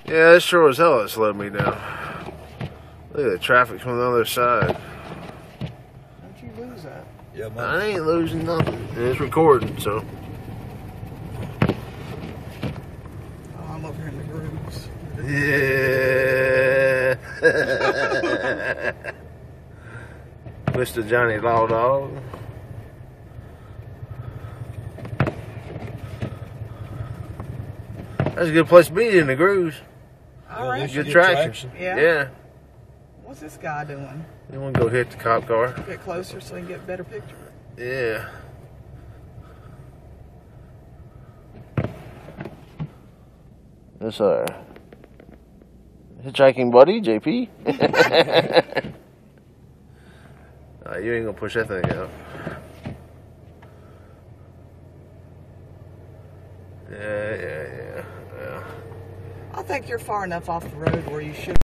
Yeah, it sure as hell it slowed me down. Look at the traffic from the other side. Don't you lose that? Yeah, I ain't losing nothing. It's recording, so. Oh, I'm over here in the grooves. Yeah. Mr. Johnny Law Dog. That's a good place to be, in the grooves. All right. Good traction. Yeah. What's this guy doing? You want to go hit the cop car? Get closer so we can get a better picture. Yeah. Yes, sir. Hitchhiking buddy, JP. You ain't gonna push that thing out. Yeah. I think you're far enough off the road where you should